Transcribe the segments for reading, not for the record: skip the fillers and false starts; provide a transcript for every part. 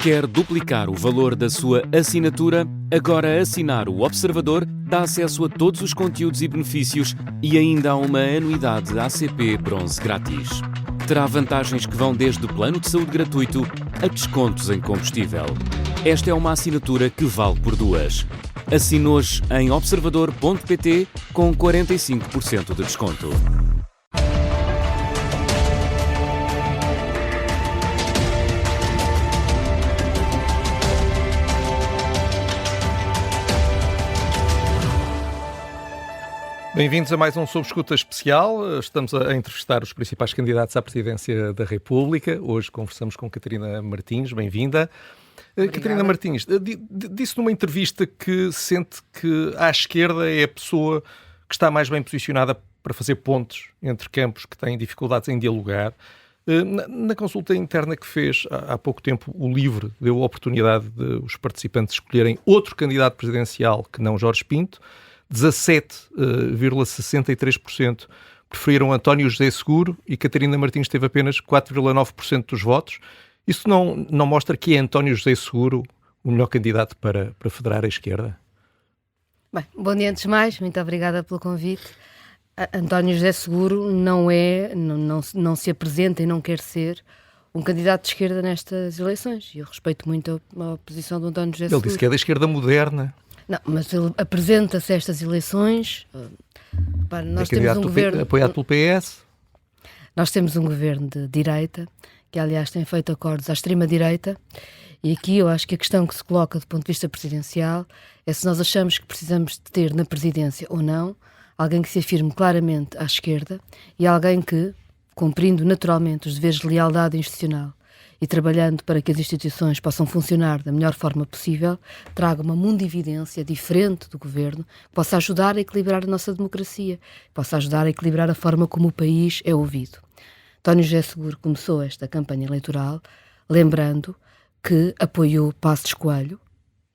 Quer duplicar o valor da sua assinatura? Agora assinar o Observador dá acesso a todos os conteúdos e benefícios e ainda há uma anuidade ACP Bronze grátis. Terá vantagens que vão desde plano de saúde gratuito a descontos em combustível. Esta é uma assinatura que vale por duas. Assine hoje em observador.pt com 45% de desconto. Bem-vindos a mais um Sob Escuta especial. Estamos a entrevistar os principais candidatos à presidência da República. Hoje conversamos com Catarina Martins. Bem-vinda. Catarina Martins, disse numa entrevista que sente que à esquerda é a pessoa que está mais bem posicionada para fazer pontes entre campos que têm dificuldades em dialogar. Na consulta interna que fez há pouco tempo, o LIVRE deu a oportunidade de os participantes escolherem outro candidato presidencial que não Jorge Pinto. 17,63% preferiram António José Seguro e Catarina Martins teve apenas 4,9% dos votos. Isso não mostra que é António José Seguro o melhor candidato para federar a esquerda? Bem, bom dia antes de mais, muito obrigada pelo convite. António José Seguro não se apresenta e não quer ser um candidato de esquerda nestas eleições. E eu respeito muito a posição do António José Seguro. Ele disse que é da esquerda moderna. Não, mas ele apresenta-se a estas eleições. Nós temos um governo apoiado pelo PS. Nós temos um governo de direita, que aliás tem feito acordos à extrema-direita, e aqui eu acho que a questão que se coloca do ponto de vista presidencial é se nós achamos que precisamos de ter na presidência ou não alguém que se afirme claramente à esquerda e alguém que, cumprindo naturalmente os deveres de lealdade institucional e trabalhando para que as instituições possam funcionar da melhor forma possível, traga uma mundividência diferente do governo, que possa ajudar a equilibrar a nossa democracia, possa ajudar a equilibrar a forma como o país é ouvido. António José Seguro começou esta campanha eleitoral lembrando que apoiou Passos Coelho,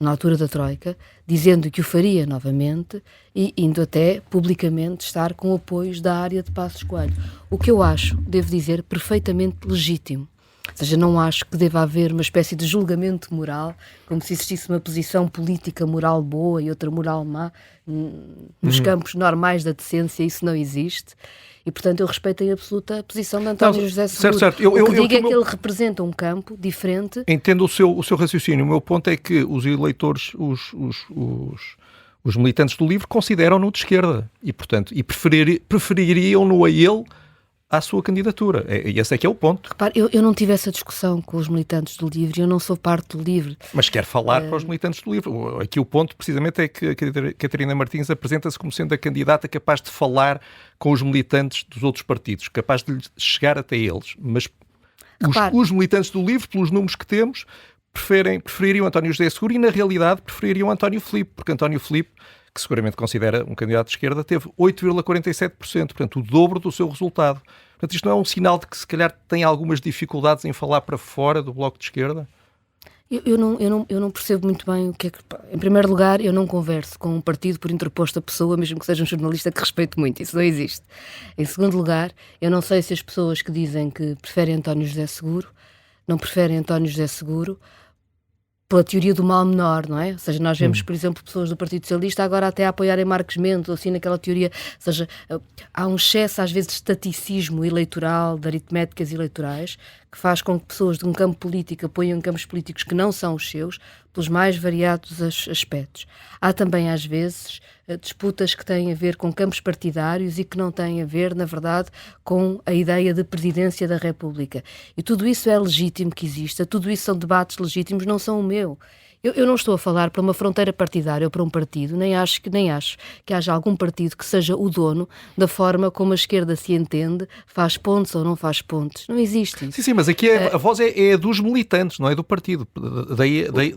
na altura da Troika, dizendo que o faria novamente e indo até publicamente estar com apoios da área de Passos Coelho. O que eu acho, devo dizer, perfeitamente legítimo. Ou seja, não acho que deva haver uma espécie de julgamento moral, como se existisse uma posição política moral boa e outra moral má. Nos campos normais da decência isso não existe. E, portanto, eu respeito em absoluta a posição de António José Seguro. Certo. O que digo é que ele representa um campo diferente. Entendo o seu raciocínio. O meu ponto é que os eleitores, os militantes do LIVRE consideram-no de esquerda e, portanto, prefeririam-no a ele à sua candidatura. E esse é que é o ponto. Repare, eu não tive essa discussão com os militantes do LIVRE, eu não sou parte do LIVRE. Mas quer falar para os militantes do LIVRE. Aqui o ponto, precisamente, é que a Catarina Martins apresenta-se como sendo a candidata capaz de falar com os militantes dos outros partidos, capaz de chegar até eles. Mas os militantes do LIVRE, pelos números que temos, prefeririam António José Seguro e, na realidade, prefeririam António Filipe, porque António Filipe, que seguramente considera um candidato de esquerda, teve 8,47%, portanto, o dobro do seu resultado. Portanto, isto não é um sinal de que, se calhar, tem algumas dificuldades em falar para fora do Bloco de Esquerda? Eu não percebo muito bem o que é que... Em primeiro lugar, eu não converso com um partido por interposta pessoa, mesmo que seja um jornalista que respeito muito. Isso não existe. Em segundo lugar, eu não sei se as pessoas que dizem que preferem António José Seguro não preferem António José Seguro pela teoria do mal menor, não é? Ou seja, nós vemos, por exemplo, pessoas do Partido Socialista agora até a apoiarem Marcos Mendes, ou assim, naquela teoria, ou seja, há um excesso, às vezes, de estaticismo eleitoral, de aritméticas eleitorais, que faz com que pessoas de um campo político apoiem campos políticos que não são os seus, pelos mais variados aspectos. Há também, às vezes, disputas que têm a ver com campos partidários e que não têm a ver, na verdade, com a ideia de presidência da República. E tudo isso é legítimo que exista, tudo isso são debates legítimos, não são o meu. Eu não estou a falar para uma fronteira partidária ou para um partido, nem acho que haja algum partido que seja o dono da forma como a esquerda se entende, faz pontos ou não faz pontos. Não existe isso. Sim, mas aqui a voz é dos militantes, não é do partido.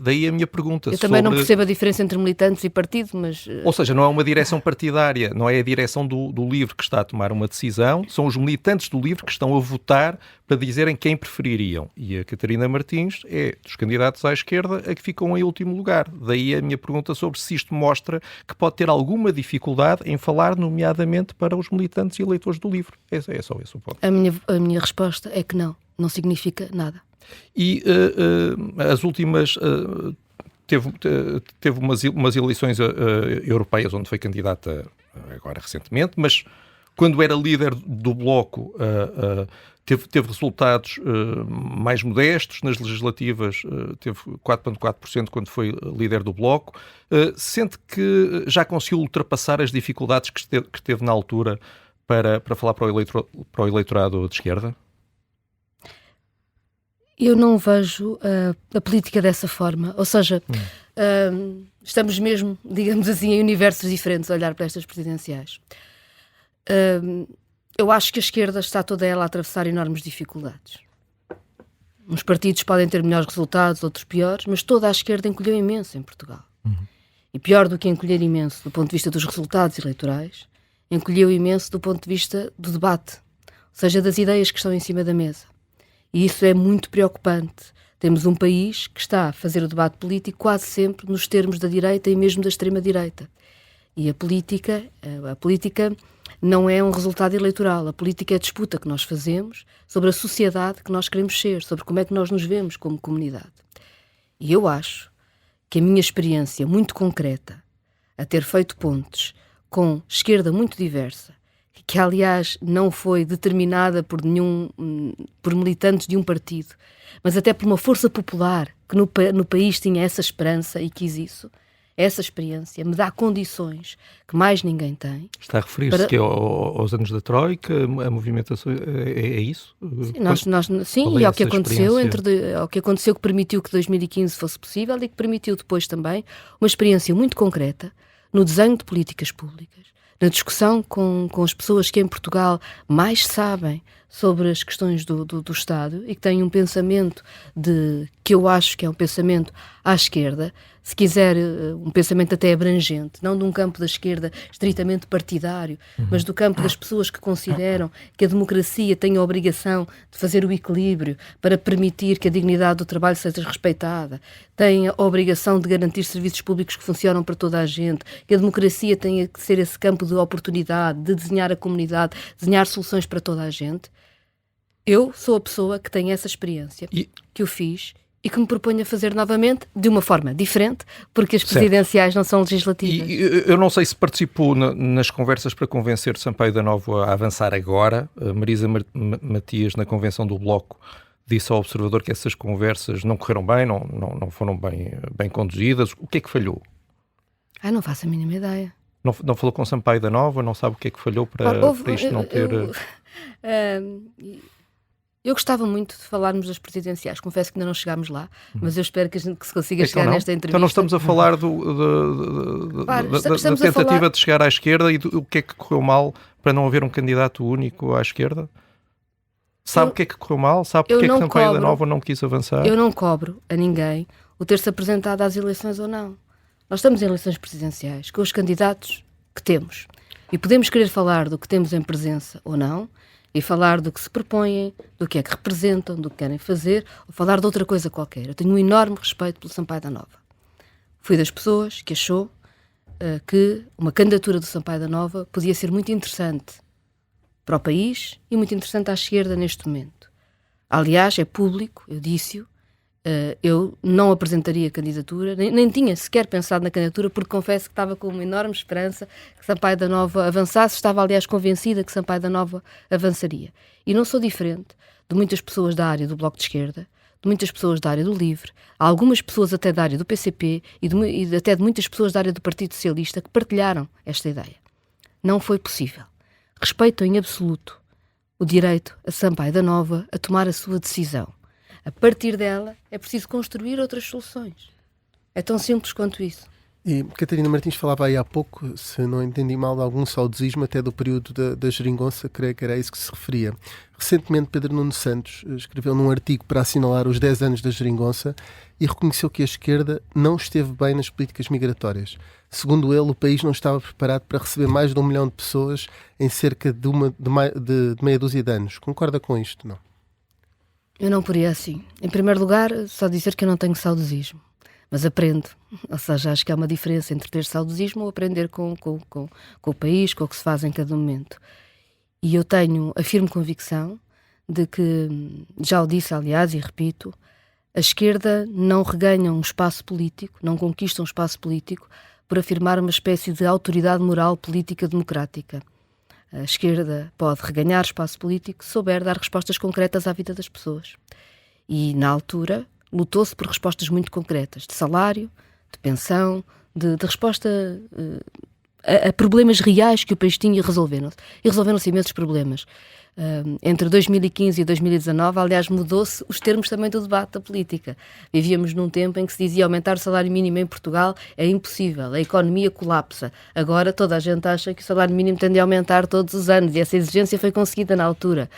Daí a minha pergunta. Eu também não percebo a diferença entre militantes e partido, mas... Ou seja, não é uma direção partidária, não é a direção do LIVRE que está a tomar uma decisão, são os militantes do LIVRE que estão a votar para dizerem quem prefeririam. E a Catarina Martins é dos candidatos à esquerda a que ficam em último lugar. Daí a minha pergunta sobre se isto mostra que pode ter alguma dificuldade em falar, nomeadamente, para os militantes e eleitores do LIVRE. É só esse o ponto. A minha resposta é que não significa nada. E as últimas... Teve umas eleições europeias onde foi candidata agora recentemente, mas quando era líder do Bloco teve resultados mais modestos. Nas legislativas teve 4,4% quando foi líder do Bloco. Sente que já conseguiu ultrapassar as dificuldades que teve na altura para falar para o eleitorado de esquerda? Eu não vejo a política dessa forma, ou seja, estamos mesmo, digamos assim, em universos diferentes a olhar para estas presidenciais. Eu acho que a esquerda está toda ela a atravessar enormes dificuldades. Uns partidos podem ter melhores resultados, outros piores, mas toda a esquerda encolheu imenso em Portugal. E pior do que encolher imenso do ponto de vista dos resultados eleitorais, encolheu imenso do ponto de vista do debate, ou seja, das ideias que estão em cima da mesa. E isso é muito preocupante. Temos um país que está a fazer o debate político quase sempre nos termos da direita e mesmo da extrema-direita. E a política não é um resultado eleitoral. A política é a disputa que nós fazemos sobre a sociedade que nós queremos ser, sobre como é que nós nos vemos como comunidade. E eu acho que a minha experiência muito concreta, a ter feito pontes com esquerda muito diversa, que aliás não foi determinada por militantes de um partido, mas até por uma força popular que no país tinha essa esperança e quis isso, essa experiência me dá condições que mais ninguém tem. Está a referir-se que aos anos da Troika, a movimentação, é isso? Sim, e ao que aconteceu que permitiu que 2015 fosse possível e que permitiu depois também uma experiência muito concreta no desenho de políticas públicas, na discussão com as pessoas que em Portugal mais sabem sobre as questões do Estado e que têm um pensamento que eu acho que é um pensamento à esquerda, se quiser um pensamento até abrangente, não de um campo da esquerda estritamente partidário, mas do campo das pessoas que consideram que a democracia tem a obrigação de fazer o equilíbrio para permitir que a dignidade do trabalho seja respeitada, tem a obrigação de garantir serviços públicos que funcionam para toda a gente, que a democracia tem que ser esse campo de oportunidade, de desenhar a comunidade, desenhar soluções para toda a gente. Eu sou a pessoa que tem essa experiência, que o fiz e que me proponho a fazer novamente, de uma forma diferente, porque as presidenciais não são legislativas. E eu não sei se participou nas conversas para convencer Sampaio da Nova a avançar agora. Marisa Matias, na convenção do Bloco, disse ao Observador que essas conversas não correram bem, não foram bem conduzidas. O que é que falhou? Não faço a mínima ideia. Não falou com Sampaio da Nova? Não sabe o que é que falhou para isto não ter... Eu gostava muito de falarmos das presidenciais, confesso que ainda não chegámos lá, mas eu espero que se consiga chegar nesta entrevista. Então não estamos a falar da tentativa de chegar à esquerda e do que é que correu mal para não haver um candidato único à esquerda? Sabe o que é que correu mal? Sabe porque é que Sampaio da Nova não quis avançar? Eu não cobro a ninguém o ter-se apresentado às eleições ou não. Nós estamos em eleições presidenciais com os candidatos que temos e podemos querer falar do que temos em presença ou não, e falar do que se propõem, do que é que representam, do que querem fazer, ou falar de outra coisa qualquer. Eu tenho um enorme respeito pelo Sampaio da Nova. Fui das pessoas que achou que uma candidatura do Sampaio da Nova podia ser muito interessante para o país e muito interessante à esquerda neste momento. Aliás, é público, eu disse-o, eu não apresentaria candidatura, nem tinha sequer pensado na candidatura, porque confesso que estava com uma enorme esperança que Sampaio da Nova avançasse, estava aliás convencida que Sampaio da Nova avançaria. E não sou diferente de muitas pessoas da área do Bloco de Esquerda, de muitas pessoas da área do LIVRE, algumas pessoas até da área do PCP e até de muitas pessoas da área do Partido Socialista que partilharam esta ideia. Não foi possível. Respeito em absoluto o direito a Sampaio da Nova a tomar a sua decisão. A partir dela é preciso construir outras soluções. É tão simples quanto isso. E Catarina Martins falava aí há pouco, se não entendi mal, de algum saudosismo até do período da geringonça, creio que era isso que se referia. Recentemente Pedro Nuno Santos escreveu num artigo para assinalar os 10 anos da geringonça e reconheceu que a esquerda não esteve bem nas políticas migratórias. Segundo ele, o país não estava preparado para receber mais de 1 milhão de pessoas em cerca de meia dúzia de anos. Concorda com isto? Não. Eu não poria assim. Em primeiro lugar, só dizer que eu não tenho saudosismo, mas aprendo. Ou seja, acho que há uma diferença entre ter saudosismo ou aprender com o país, com o que se faz em cada momento. E eu tenho a firme convicção de que, já o disse aliás e repito, a esquerda não reganha um espaço político, não conquista um espaço político por afirmar uma espécie de autoridade moral política democrática. A esquerda pode reganhar espaço político se souber dar respostas concretas à vida das pessoas. E, na altura, lutou-se por respostas muito concretas, de salário, de pensão, de resposta a problemas reais que o país tinha, e resolveram-se imensos problemas. Entre 2015 e 2019, aliás, mudou-se os termos também do debate da política. Vivíamos num tempo em que se dizia aumentar o salário mínimo em Portugal é impossível, a economia colapsa. Agora toda a gente acha que o salário mínimo tende a aumentar todos os anos e essa exigência foi conseguida na altura.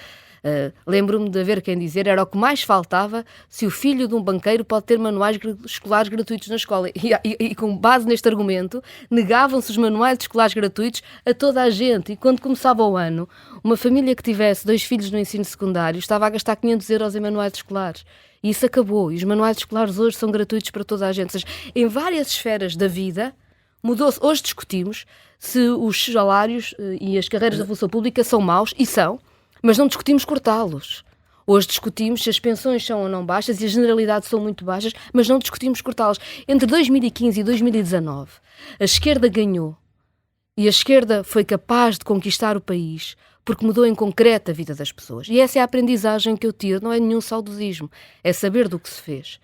Lembro-me de haver quem dizer era o que mais faltava se o filho de um banqueiro pode ter manuais escolares gratuitos na escola. E com base neste argumento, negavam-se os manuais escolares gratuitos a toda a gente. E quando começava o ano, uma família que tivesse 2 filhos no ensino secundário estava a gastar 500 euros em manuais escolares. E isso acabou. E os manuais escolares hoje são gratuitos para toda a gente. Ou seja, em várias esferas da vida, mudou-se. Hoje discutimos se os salários e as carreiras da função pública são maus, e são, mas não discutimos cortá-los. Hoje discutimos se as pensões são ou não baixas e as generalidades são muito baixas, mas não discutimos cortá-los. Entre 2015 e 2019, a esquerda ganhou e a esquerda foi capaz de conquistar o país porque mudou em concreto a vida das pessoas. E essa é a aprendizagem que eu tiro, não é nenhum saudosismo, é saber do que se fez.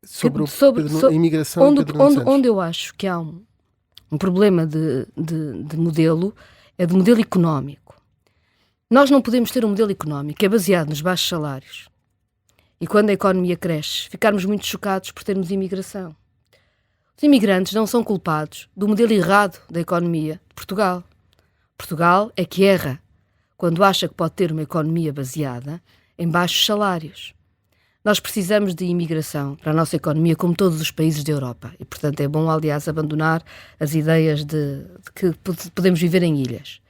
Sobre a imigração, onde eu acho que há um problema de modelo, é de modelo económico. Nós não podemos ter um modelo económico que é baseado nos baixos salários e, quando a economia cresce, ficarmos muito chocados por termos imigração. Os imigrantes não são culpados do modelo errado da economia de Portugal. Portugal é que erra quando acha que pode ter uma economia baseada em baixos salários. Nós precisamos de imigração para a nossa economia, como todos os países da Europa. E, portanto, é bom, aliás, abandonar as ideias de que podemos viver em ilhas.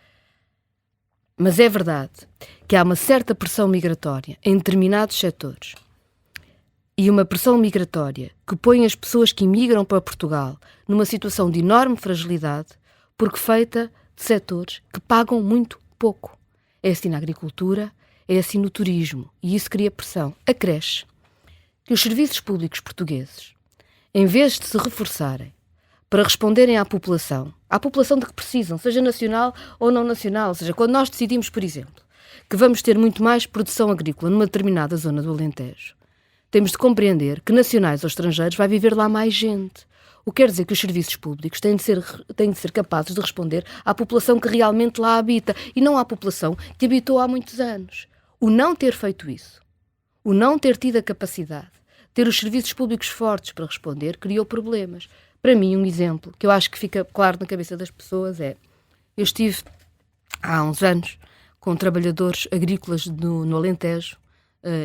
Mas é verdade que há uma certa pressão migratória em determinados setores e uma pressão migratória que põe as pessoas que imigram para Portugal numa situação de enorme fragilidade porque feita de setores que pagam muito pouco. É assim na agricultura, é assim no turismo, e isso cria pressão. Acresce que os serviços públicos portugueses, em vez de se reforçarem para responderem à população de que precisam, seja nacional ou não nacional, ou seja, quando nós decidimos, por exemplo, que vamos ter muito mais produção agrícola numa determinada zona do Alentejo, temos de compreender que nacionais ou estrangeiros vai viver lá mais gente. O que quer dizer que os serviços públicos têm de ser capazes de responder à população que realmente lá habita e não à população que habitou há muitos anos. O não ter feito isso, o não ter tido a capacidade, ter os serviços públicos fortes para responder, criou problemas. Para mim, um exemplo que eu acho que fica claro na cabeça das pessoas é: eu estive há uns anos com trabalhadores agrícolas no Alentejo,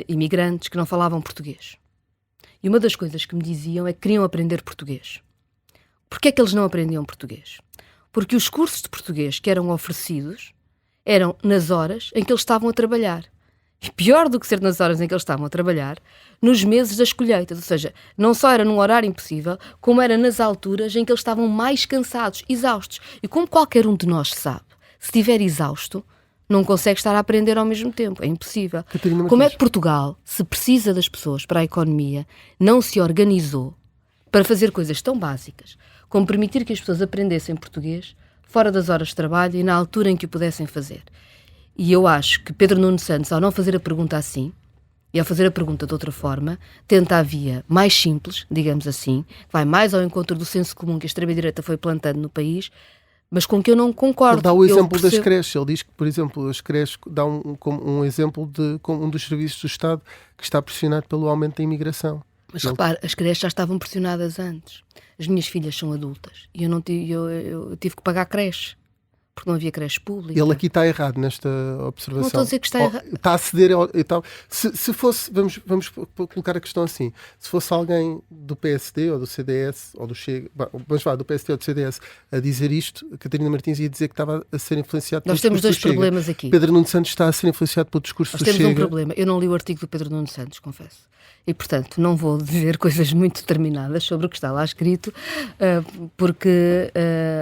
imigrantes que não falavam português. E uma das coisas que me diziam é que queriam aprender português. Porquê é que eles não aprendiam português? Porque os cursos de português que eram oferecidos eram nas horas em que eles estavam a trabalhar. E pior do que ser nas horas em que eles estavam a trabalhar, nos meses das colheitas. Ou seja, não só era num horário impossível, como era nas alturas em que eles estavam mais cansados, exaustos. E como qualquer um de nós sabe, se estiver exausto, não consegue estar a aprender ao mesmo tempo. É impossível. Como é que Portugal, se precisa das pessoas para a economia, não se organizou para fazer coisas tão básicas como permitir que as pessoas aprendessem português fora das horas de trabalho e na altura em que o pudessem fazer? E eu acho que Pedro Nuno Santos, ao não fazer a pergunta assim, e ao fazer a pergunta de outra forma, tenta a via mais simples, digamos assim, vai mais ao encontro do senso comum que a extrema-direita foi plantando no país, mas com que eu não concordo. Ele dá o exemplo das creches. Ele diz que, por exemplo, as creches dá um exemplo de um dos serviços do Estado que está pressionado pelo aumento da imigração. Mas repare, as creches já estavam pressionadas antes. As minhas filhas são adultas e eu tive que pagar creche, porque não havia creche pública. Ele aqui está errado nesta observação. Não estou a dizer que está errado. Está a ceder se fosse, vamos colocar a questão assim, se fosse alguém do PSD ou do CDS ou do Chega, do PSD ou do CDS a dizer isto, a Catarina Martins ia dizer que estava a ser influenciado pelo discurso do Chega. Nós temos dois problemas aqui. Pedro Nuno Santos está a ser influenciado pelo discurso do Chega. Nós temos um problema. Eu não li o artigo do Pedro Nuno Santos, confesso. E, portanto, não vou dizer coisas muito determinadas sobre o que está lá escrito, porque,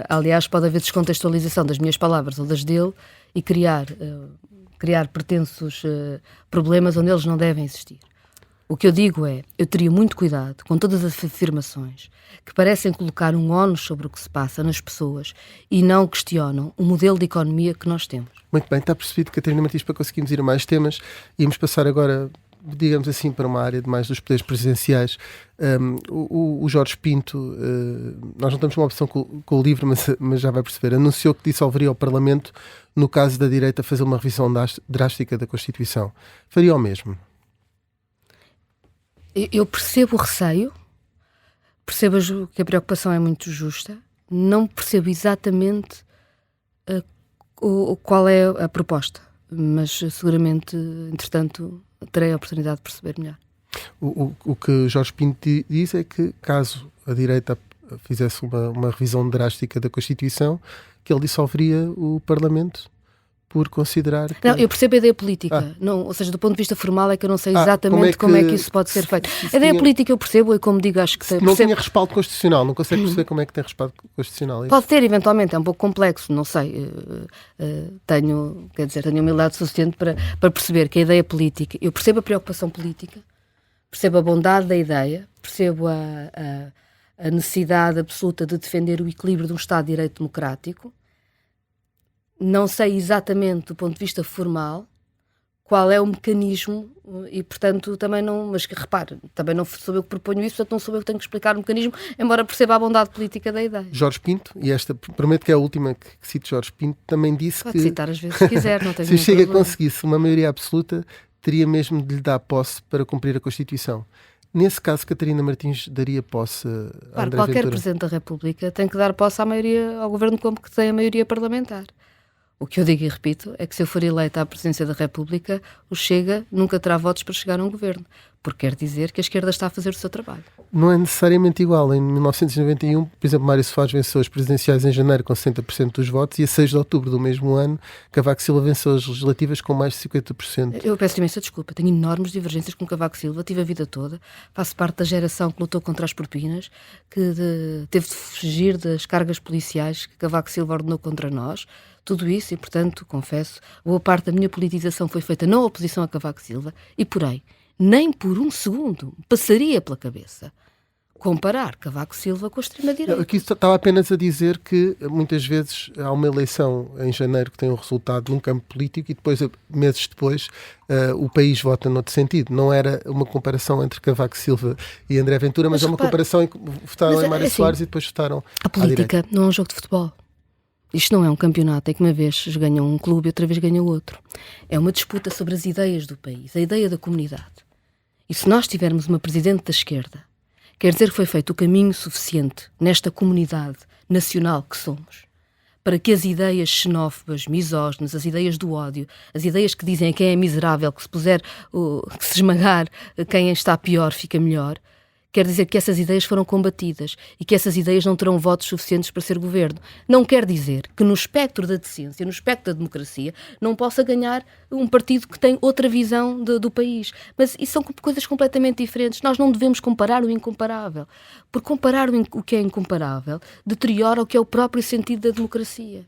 aliás, pode haver descontextualização das minhas palavras ou das dele e criar criar pretensos problemas onde eles não devem existir. O que eu digo é, eu teria muito cuidado com todas as afirmações que parecem colocar um ónus sobre o que se passa nas pessoas e não questionam o modelo de economia que nós temos. Muito bem, está percebido, Catarina Martins, para conseguirmos ir a mais temas. Íamos passar agora, digamos assim, para uma área de mais dos poderes presidenciais. O Jorge Pinto, nós não temos uma opção com o livro, mas já vai perceber, anunciou que dissolveria o Parlamento no caso da direita fazer uma revisão drástica da Constituição. Faria o mesmo? Eu percebo o receio, percebo que a preocupação é muito justa, não percebo exatamente qual é a proposta, mas seguramente, entretanto, terei a oportunidade de perceber melhor. O que Jorge Pinto diz é que, caso a direita fizesse uma revisão drástica da Constituição, que ele dissolveria o Parlamento por considerar que... Não, eu percebo a ideia política, não, ou seja, do ponto de vista formal é que eu não sei exatamente como é que isso pode ser feito. A ideia política eu percebo e, como digo, acho que... Não tinha respaldo constitucional, não consegue perceber como é que tem respaldo constitucional. Pode ter, eventualmente, é um pouco complexo, não sei. Tenho humildade suficiente para perceber que a ideia política... Eu percebo a preocupação política, percebo a bondade da ideia, percebo a necessidade absoluta de defender o equilíbrio de um Estado de Direito democrático. Não sei exatamente, do ponto de vista formal, qual é o mecanismo e, portanto, também não... Mas que, repare, também não sou eu que proponho isso, portanto não sou eu que tenho que explicar o mecanismo, embora perceba a bondade política da ideia. Jorge Pinto, e esta, prometo que é a última que cito, Jorge Pinto, também disse Pode que... citar às vezes se quiser, não tem se Chega problema. conseguisse uma maioria absoluta, teria mesmo de lhe dar posse para cumprir a Constituição. Nesse caso, Catarina Martins daria posse a André qualquer Ventura? Presidente da República tem que dar posse à maioria, ao Governo como que tem a maioria parlamentar. O que eu digo e repito é que se eu for eleita à presidência da República, o Chega nunca terá votos para chegar a um governo, porque quer dizer que a esquerda está a fazer o seu trabalho. Não é necessariamente igual. Em 1991, por exemplo, Mário Soares venceu as presidenciais em janeiro com 60% dos votos e a 6 de outubro do mesmo ano, Cavaco Silva venceu as legislativas com mais de 50%. Eu peço imensa desculpa, tenho enormes divergências com Cavaco Silva, tive a vida toda, faço parte da geração que lutou contra as propinas, que teve de fugir das cargas policiais que Cavaco Silva ordenou contra nós. Tudo isso e, portanto, confesso, boa parte da minha politização foi feita na oposição a Cavaco Silva e, porém, nem por um segundo passaria pela cabeça comparar Cavaco Silva com a extrema-direita. Aqui estava apenas a dizer que muitas vezes há uma eleição em janeiro que tem um resultado num campo político e depois, meses depois, o país vota noutro sentido. Não era uma comparação entre Cavaco Silva e André Ventura, mas é uma comparação em que votaram em Mário Soares e depois votaram a política não é um jogo de futebol. Isto não é um campeonato em que uma vez ganham um clube e outra vez ganha outro. É uma disputa sobre as ideias do país, a ideia da comunidade. E se nós tivermos uma presidente da esquerda, quer dizer que foi feito o caminho suficiente nesta comunidade nacional que somos, para que as ideias xenófobas, misóginas, as ideias do ódio, as ideias que dizem a quem é miserável, que se puser, que se esmagar quem está pior fica melhor, quer dizer que essas ideias foram combatidas e que essas ideias não terão votos suficientes para ser governo. Não quer dizer que no espectro da decência, no espectro da democracia, não possa ganhar um partido que tem outra visão do país. Mas isso são coisas completamente diferentes. Nós não devemos comparar o incomparável. Porque comparar o que é incomparável deteriora o que é o próprio sentido da democracia.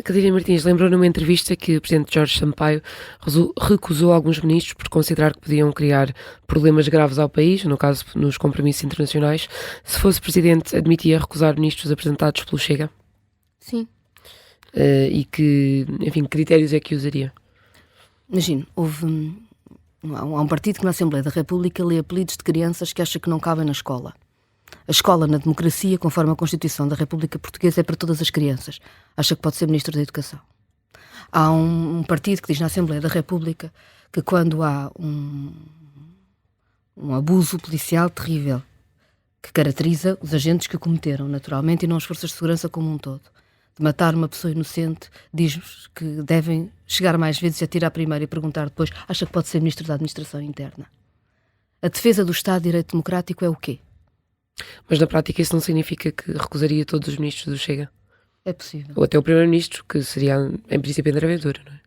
Catarina Martins lembrou numa entrevista que o presidente Jorge Sampaio recusou alguns ministros por considerar que podiam criar problemas graves ao país, no caso nos compromissos internacionais. Se fosse presidente, admitia recusar ministros apresentados pelo Chega? Sim. E que, enfim, critérios é que usaria? Imagino, há um partido que na Assembleia da República lê apelidos de crianças que acha que não cabem na escola. A escola na democracia, conforme a Constituição da República Portuguesa, é para todas as crianças. Acha que pode ser Ministro da Educação. Há um partido que diz na Assembleia da República que quando há um abuso policial terrível que caracteriza os agentes que o cometeram, naturalmente, e não as forças de segurança como um todo, de matar uma pessoa inocente, diz-nos que devem chegar mais vezes e atirar primeiro e perguntar depois, acha que pode ser Ministro da Administração Interna. A defesa do Estado de Direito Democrático é o quê? Mas na prática isso não significa que recusaria todos os ministros do Chega? É possível. Ou até o primeiro-ministro, que seria, em princípio, André Ventura, não é?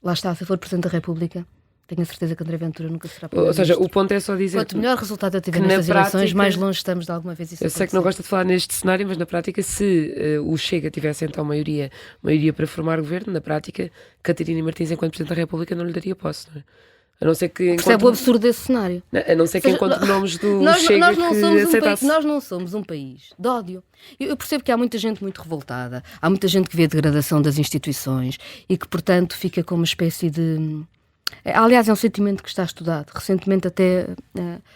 Lá está, se for Presidente da República, Tenho a certeza que André Ventura nunca será Ou seja, o ponto é só dizer quanto melhor resultado eu tiver que nestas eleições, prática, mais longe estamos de alguma vez isso eu sei que não gosta de falar neste cenário, mas na prática, se o Chega tivesse então maioria para formar governo, na prática, Catarina Martins, enquanto Presidente da República, não lhe daria posse, não é? A não ser que percebe o absurdo desse cenário. A não ser que encontre nomes do Chega nós não que somos aceitasse. nós não somos um país de ódio. Eu percebo que há muita gente muito revoltada, há muita gente que vê a degradação das instituições e que, portanto, fica com uma espécie de... Aliás, é um sentimento que está estudado. Recentemente até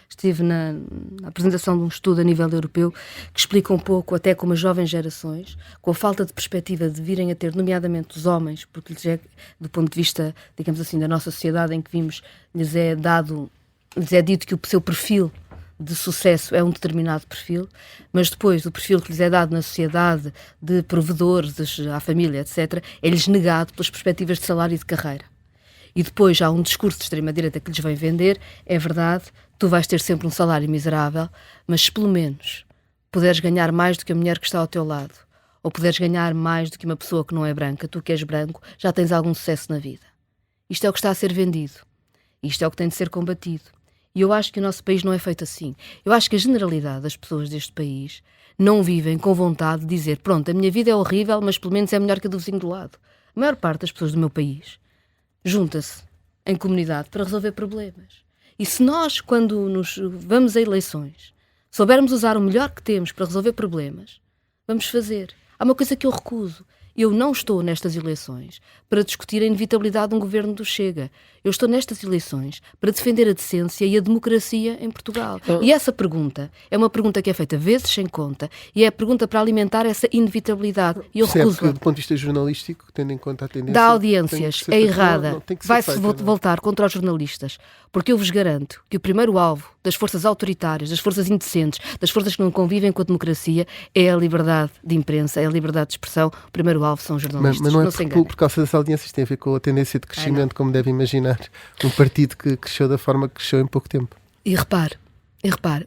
estive na apresentação de um estudo a nível europeu que explica um pouco até como as jovens gerações, com a falta de perspectiva de virem a ter, nomeadamente os homens, porque lhes é, do ponto de vista, digamos assim, da nossa sociedade em que vimos, lhes é dito que o seu perfil de sucesso é um determinado perfil, mas depois o perfil que lhes é dado na sociedade de provedores à família, etc., é-lhes negado pelas perspectivas de salário e de carreira. E depois há um discurso de extrema-direita que lhes vem vender, é verdade, tu vais ter sempre um salário miserável, mas se pelo menos puderes ganhar mais do que a mulher que está ao teu lado, ou puderes ganhar mais do que uma pessoa que não é branca, tu que és branco, já tens algum sucesso na vida. Isto é o que está a ser vendido. Isto é o que tem de ser combatido. E eu acho que o nosso país não é feito assim. Eu acho que a generalidade das pessoas deste país não vivem com vontade de dizer, pronto, a minha vida é horrível, mas pelo menos é melhor que a do vizinho do lado. A maior parte das pessoas do meu país junta-se em comunidade para resolver problemas. E se nós, quando nos vamos a eleições, soubermos usar o melhor que temos para resolver problemas, vamos fazer. Há uma coisa que eu recuso. Eu não estou nestas eleições para discutir a inevitabilidade de um governo do Chega. Eu estou nestas eleições para defender a decência e a democracia em Portugal. E essa pergunta é uma pergunta que é feita vezes sem conta e é a pergunta para alimentar essa inevitabilidade. E eu recuso-la. Do ponto de vista jornalístico, tendo em conta a tendência... Dá audiências, é errada. Vai-se feita, voltar contra os jornalistas. Porque eu vos garanto que o primeiro alvo das forças autoritárias, das forças indecentes, das forças que não convivem com a democracia é a liberdade de imprensa, é a liberdade de expressão. O primeiro alvo são os jornalistas. Mas não é por causa das audiências, tem a ver com a tendência de crescimento, como deve imaginar. Um partido que cresceu da forma que cresceu em pouco tempo. E repare,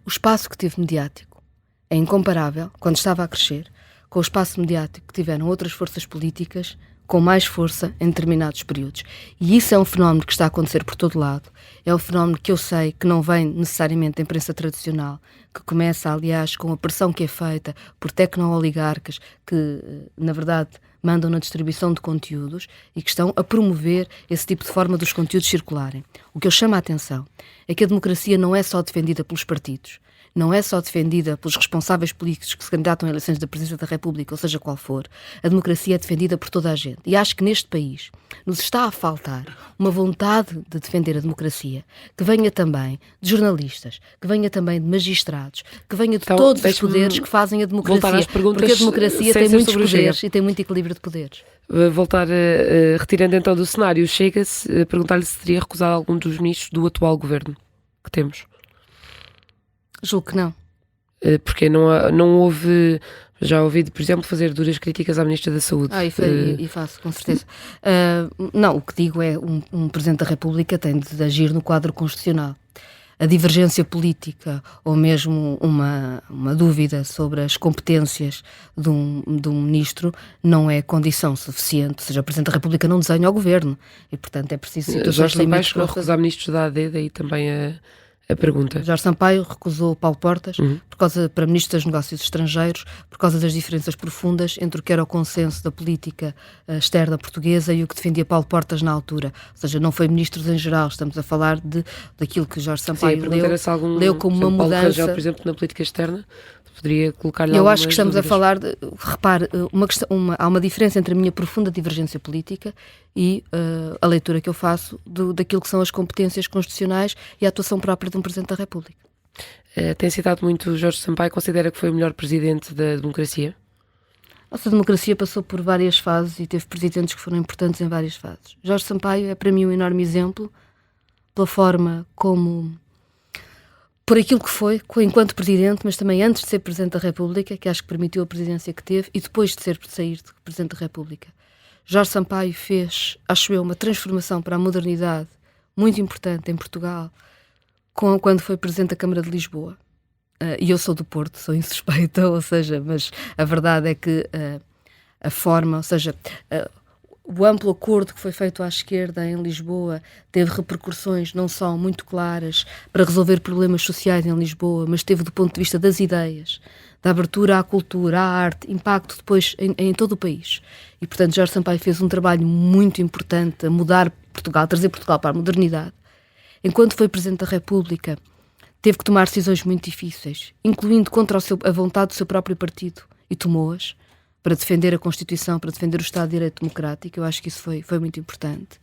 o espaço que teve mediático é incomparável, quando estava a crescer, com o espaço mediático que tiveram outras forças políticas com mais força em determinados períodos. E isso é um fenómeno que está a acontecer por todo lado. É um fenómeno que eu sei que não vem necessariamente da imprensa tradicional, que começa, aliás, com a pressão que é feita por tecno-oligarcas que, na verdade, mandam na distribuição de conteúdos e que estão a promover esse tipo de forma dos conteúdos circularem. O que eu chamo a atenção é que a democracia não é só defendida pelos partidos, não é só defendida pelos responsáveis políticos que se candidatam a eleições da Presidência da República, ou seja qual for. A democracia é defendida por toda a gente. E acho que neste país nos está a faltar uma vontade de defender a democracia que venha também de jornalistas, que venha também de magistrados, que venha de todos os poderes que fazem a democracia. Porque a democracia tem muitos poderes e tem muito equilíbrio de poderes. Voltar retirando então do cenário, chega-se a perguntar-lhe se teria recusado algum dos ministros do atual governo que temos. Julgo que não. Porque não houve... Já ouvi, por exemplo, fazer duras críticas à Ministra da Saúde. E faço, com certeza. Não, o que digo é um Presidente da República tem de agir no quadro constitucional. A divergência política ou mesmo uma dúvida sobre as competências de um ministro não é condição suficiente. Ou seja, o Presidente da República não desenha o governo e, portanto, é preciso situações Jorge Sampaio limites chegou a recusar ministros da AD, daí também a pergunta. Jorge Sampaio recusou Paulo Portas para Ministro dos Negócios Estrangeiros por causa das diferenças profundas entre o que era o consenso da política externa portuguesa e o que defendia Paulo Portas na altura. Ou seja, não foi ministros em geral, estamos a falar daquilo que Jorge Sampaio leu como uma mudança. Paulo Rangel, por exemplo, na política externa, poderia colocar-lhe Eu acho que estamos dúvidas. a falar repare, há uma diferença entre a minha profunda divergência política e a leitura que eu faço daquilo que são as competências constitucionais e a atuação própria de um Presidente da República. Tem citado muito Jorge Sampaio, considera que foi o melhor presidente da democracia? Nossa democracia passou por várias fases e teve presidentes que foram importantes em várias fases. Jorge Sampaio é para mim um enorme exemplo pela forma como... por aquilo que foi, enquanto Presidente, mas também antes de ser Presidente da República, que acho que permitiu a presidência que teve, e depois de sair de Presidente da República. Jorge Sampaio fez, acho eu, uma transformação para a modernidade muito importante em Portugal, quando foi Presidente da Câmara de Lisboa. E eu sou do Porto, sou insuspeita, ou seja, mas a verdade é que a forma, ou seja... o amplo acordo que foi feito à esquerda em Lisboa teve repercussões não só muito claras para resolver problemas sociais em Lisboa, mas teve do ponto de vista das ideias, da abertura à cultura, à arte, impacto depois em todo o país. E, portanto, Jorge Sampaio fez um trabalho muito importante a mudar Portugal, a trazer Portugal para a modernidade. Enquanto foi Presidente da República, teve que tomar decisões muito difíceis, incluindo contra a vontade do seu próprio partido, e tomou-as, para defender a Constituição, para defender o Estado de Direito Democrático. Eu acho que isso foi muito importante.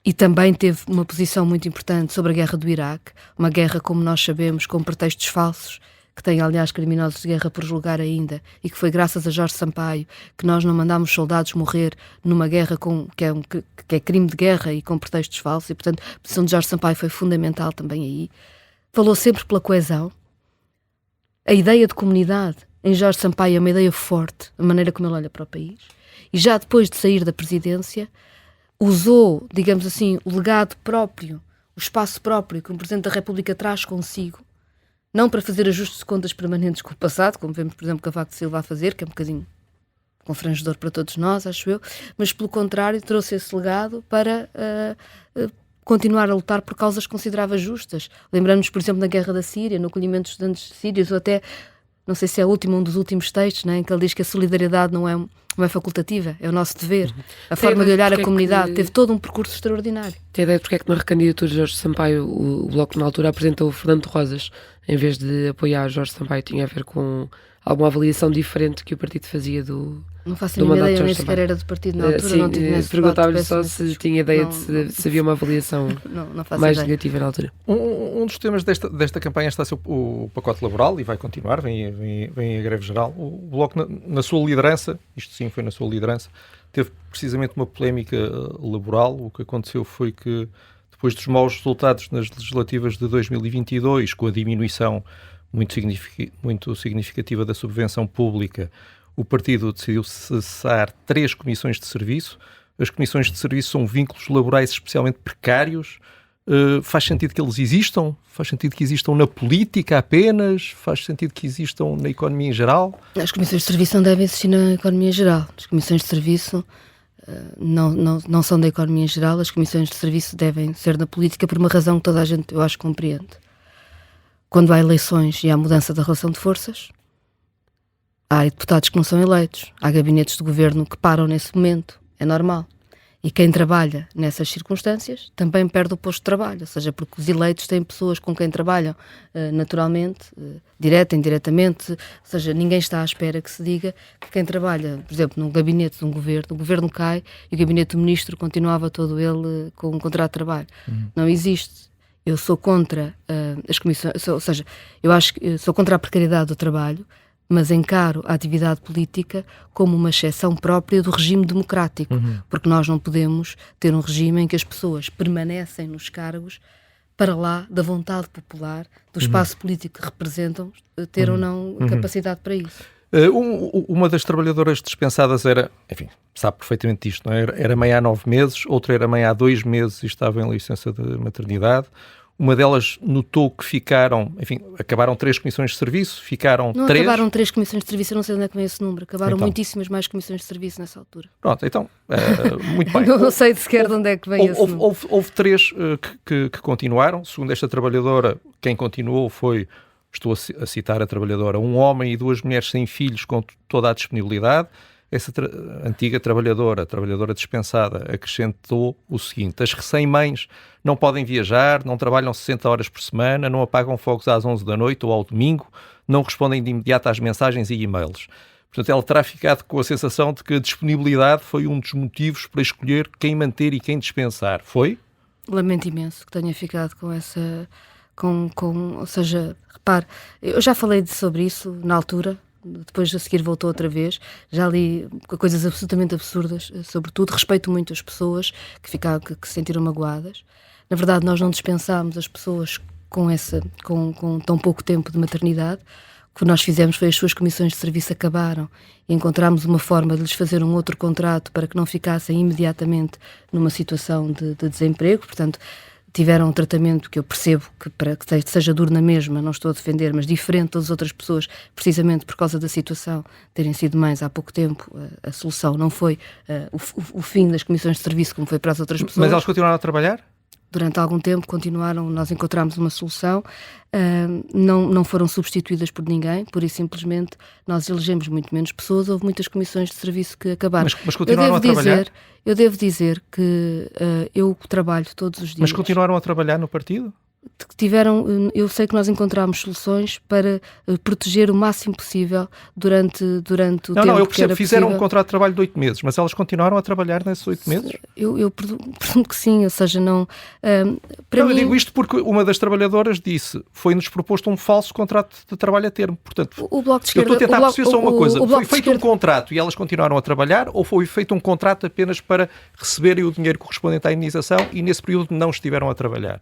E também teve uma posição muito importante sobre a guerra do Iraque, uma guerra, como nós sabemos, com pretextos falsos, que tem, aliás, criminosos de guerra por julgar ainda, e que foi graças a Jorge Sampaio que nós não mandámos soldados morrer numa guerra que é crime de guerra e com pretextos falsos, e, portanto, a posição de Jorge Sampaio foi fundamental também aí. Falou sempre pela coesão. A ideia de comunidade em Jorge Sampaio é uma ideia forte, a maneira como ele olha para o país. E já depois de sair da presidência, usou, digamos assim, o legado próprio, o espaço próprio que um Presidente da República traz consigo, não para fazer ajustes de contas permanentes com o passado, como vemos, por exemplo, Cavaco Silva a fazer, que é um bocadinho confrangedor para todos nós, acho eu, mas pelo contrário trouxe esse legado para continuar a lutar por causas consideráveis justas. Lembramos-nos, por exemplo, na guerra da Síria, no acolhimento dos estudantes sírios, ou até, não sei se é um dos últimos textos, né, em que ele diz que a solidariedade não é facultativa, é o nosso dever. A forma de olhar a comunidade teve todo um percurso extraordinário. Tem ideia de porque é que na recandidatura de Jorge Sampaio o Bloco na altura apresentou o Fernando Rosas em vez de apoiar Jorge Sampaio? Tinha a ver com alguma avaliação diferente que o partido fazia do Não faço a mínima ideia, nem sequer era do partido na altura. Sim, não tive nesse perguntava-lhe debate, só se tinha ideia de se havia uma avaliação não mais ideia. negativa na altura. Um dos temas desta campanha está a ser o pacote laboral, e vai continuar, vem a greve geral. O Bloco, na sua liderança, isto sim foi na sua liderança, teve precisamente uma polémica laboral. O que aconteceu foi que, depois dos maus resultados nas legislativas de 2022, com a diminuição muito significativa da subvenção pública, o partido decidiu cessar 3 comissões de serviço. As comissões de serviço são vínculos laborais especialmente precários. Faz sentido que eles existam? Faz sentido que existam na política apenas? Faz sentido que existam na economia em geral? As comissões de serviço não devem existir na economia em geral. As comissões de serviço não são da economia em geral. As comissões de serviço devem ser da política por uma razão que toda a gente, eu acho, compreende. Quando há eleições e há mudança da relação de forças, há deputados que não são eleitos, há gabinetes de governo que param nesse momento, é normal. E quem trabalha nessas circunstâncias também perde o posto de trabalho, ou seja, porque os eleitos têm pessoas com quem trabalham naturalmente, direta, indiretamente, ou seja, ninguém está à espera que se diga que quem trabalha, por exemplo, num gabinete de um governo, o governo cai e o gabinete do ministro continuava todo ele com um contrato de trabalho. Não existe. Eu sou contra as comissões, ou seja, eu acho que sou contra a precariedade do trabalho, mas encaro a atividade política como uma exceção própria do regime democrático, porque nós não podemos ter um regime em que as pessoas permanecem nos cargos para lá da vontade popular, do espaço político que representam, ter ou não capacidade para isso. Uma das trabalhadoras dispensadas era, enfim, sabe perfeitamente isto, não é? Era mãe há 9 meses, outra era mãe há 2 meses e estava em licença de maternidade. Uma delas notou que acabaram 3 comissões de serviço, ficaram 3. Não acabaram 3 comissões de serviço, eu não sei onde é que vem esse número. Acabaram muitíssimas mais comissões de serviço nessa altura. Pronto, então, muito bem. Não sei sequer de onde é que vem esse número. Houve 3 que continuaram. Segundo esta trabalhadora, quem continuou foi, estou a citar a trabalhadora, um homem e 2 mulheres sem filhos com toda a disponibilidade. Essa antiga trabalhadora dispensada, acrescentou o seguinte: as recém-mães não podem viajar, não trabalham 60 horas por semana, não apagam fogos às 11 da noite ou ao domingo, não respondem de imediato às mensagens e e-mails. Portanto, ela terá ficado com a sensação de que a disponibilidade foi um dos motivos para escolher quem manter e quem dispensar. Foi? Lamento imenso que tenha ficado com essa... ou seja, repare, eu já falei sobre isso na altura, depois a seguir voltou outra vez, já li coisas absolutamente absurdas, sobretudo respeito muito as pessoas que se sentiram magoadas. Na verdade, nós não dispensámos as pessoas com tão pouco tempo de maternidade. O que nós fizemos foi as suas comissões de serviço acabaram e encontramos uma forma de lhes fazer um outro contrato para que não ficassem imediatamente numa situação de desemprego. Portanto, tiveram um tratamento que eu percebo que, para que seja duro na mesma, não estou a defender, mas diferente das outras pessoas, precisamente por causa da situação, terem sido mães há pouco tempo, a solução não foi o fim das comissões de serviço como foi para as outras pessoas. Mas elas continuaram a trabalhar? Durante algum tempo continuaram, nós encontramos uma solução, não foram substituídas por ninguém, por isso simplesmente nós elegemos muito menos pessoas, houve muitas comissões de serviço que acabaram. Mas continuaram a trabalhar? Eu devo dizer que eu trabalho todos os dias. Mas continuaram a trabalhar no partido? Eu sei que nós encontramos soluções para proteger o máximo possível durante o tempo. Não, eu percebo, fizeram possível. um contrato de trabalho de 8 meses, mas elas continuaram a trabalhar nesses 8 meses? Eu presumo que sim, ou seja, não... Eu digo isto porque uma das trabalhadoras disse, foi-nos proposto um falso contrato de trabalho a termo, portanto... O Bloco de Esquerda... Eu estou a tentar perceber só uma coisa, foi feito um esquerda... contrato e elas continuaram a trabalhar, ou foi feito um contrato apenas para receberem o dinheiro correspondente à indenização e nesse período não estiveram a trabalhar?